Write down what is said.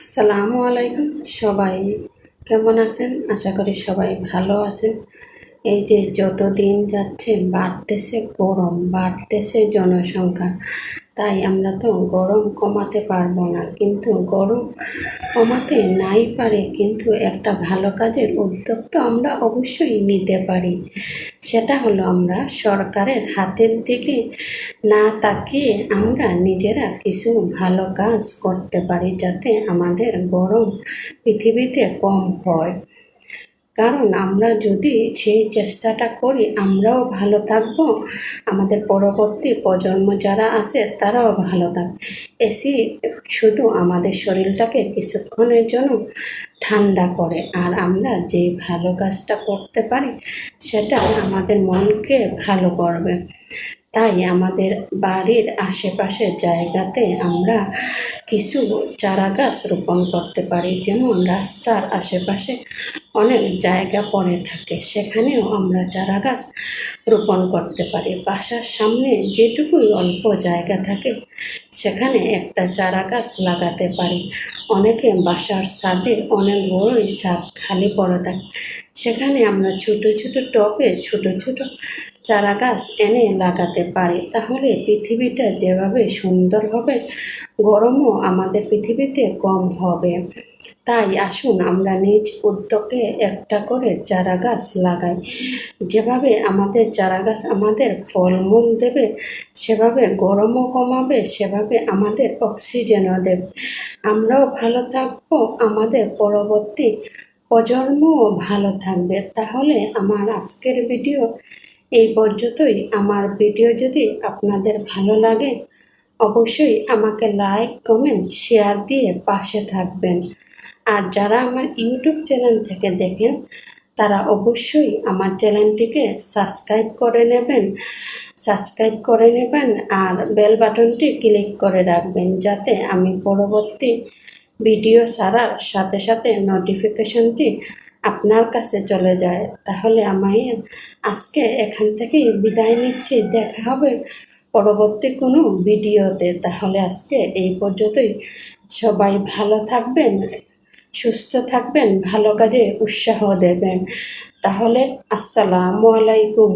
আসসালামু আলাইকুম। সবাই কেমন আছেন? আশা করি সবাই ভালো আছেন। এই যে যত দিন যাচ্ছে বাড়তেছে গরম, বাড়তেছে জনসংখ্যা। তাই আমরা তো গরম কমাতে পারবো না, কিন্তু গরম কমাতে নাই পারে, কিন্তু একটা ভালো কাজের উদ্যোগ তো আমরা অবশ্যই নিতে পারি। সেটা হলো আমরা সরকারের হাতের দিকে না তাকিয়ে আমরা নিজেরা কিছু ভালো কাজ করতে পারি, যাতে আমাদের গরম পৃথিবীতে কম হয়। কারণ আমরা যদি সেই চেষ্টাটা করি, আমরাও ভালো থাকব, আমাদের পরবর্তী প্রজন্ম যারা আছে তারাও ভালো থাকবে। এসি শুধু আমাদের শরীরটাকে কিছুক্ষণের জন্য ঠান্ডা করে, আর আমরা যে ভালো কাজটা করতে পারি সেটা আমাদের মনকে ভালো করবে। তাই আমাদের বাড়ির আশেপাশের জায়গাতে আমরা কিছু চারা গাছ রোপণ করতে পারি। যেমন রাস্তার আশেপাশে অনেক জায়গা পড়ে থাকে, সেখানেও আমরা চারা গাছ রোপণ করতে পারি। বাসার সামনে যেটুকুই অল্প জায়গা থাকে সেখানে একটা চারা গাছ লাগাতে পারি। অনেকে বাসার ছাদে, অনেক বড়ই ছাদ খালি পড়ে থাকে, সেখানে আমরা ছোট ছোট টবে ছোট ছোট চারা গাছ এনে লাগাতে পারি। তাহলে পৃথিবীটা যেভাবে সুন্দর হবে, গরমও আমাদের পৃথিবীতে কম হবে। তাই আসুন আমরা নিজ উদ্যোগে একটা করে চারা গাছ লাগাই। যেভাবে আমাদের চারা গাছ আমাদের ফলমূল দেবে, সেভাবে গরমও কমাবে, সেভাবে আমাদের অক্সিজেনও দেবে। আমরাও ভালো থাকবো, আমাদের পরবর্তী প্রজন্মও ভালো থাকবে। তাহলে আমার আজকের ভিডিও এই পর্যন্তই। আমার ভিডিও যদি আপনাদের ভালো লাগে, অবশ্যই আমাকে লাইক, কমেন্ট, শেয়ার দিয়ে পাশে থাকবেন। আর যারা আমার ইউটিউব চ্যানেল থেকে দেখেন, তারা অবশ্যই আমার চ্যানেলটিকে সাবস্ক্রাইব করে নেবেন আর বেল বাটনটি ক্লিক করে রাখবেন, যাতে আমি পরবর্তী ভিডিও ছাড়ার সাথে সাথে নোটিফিকেশনটি আপনার কাছে চলে যায়। তাহলে আমি আজকে এখান থেকেই বিদায় নিচ্ছি। দেখা হবে পরবর্তী কোনো ভিডিওতে। তাহলে আজকে এই পর্যন্তই। সবাই ভালো থাকবেন, সুস্থ থাকবেন, ভালো কাজে উৎসাহ দেবেন। তাহলে আসসালামু আলাইকুম।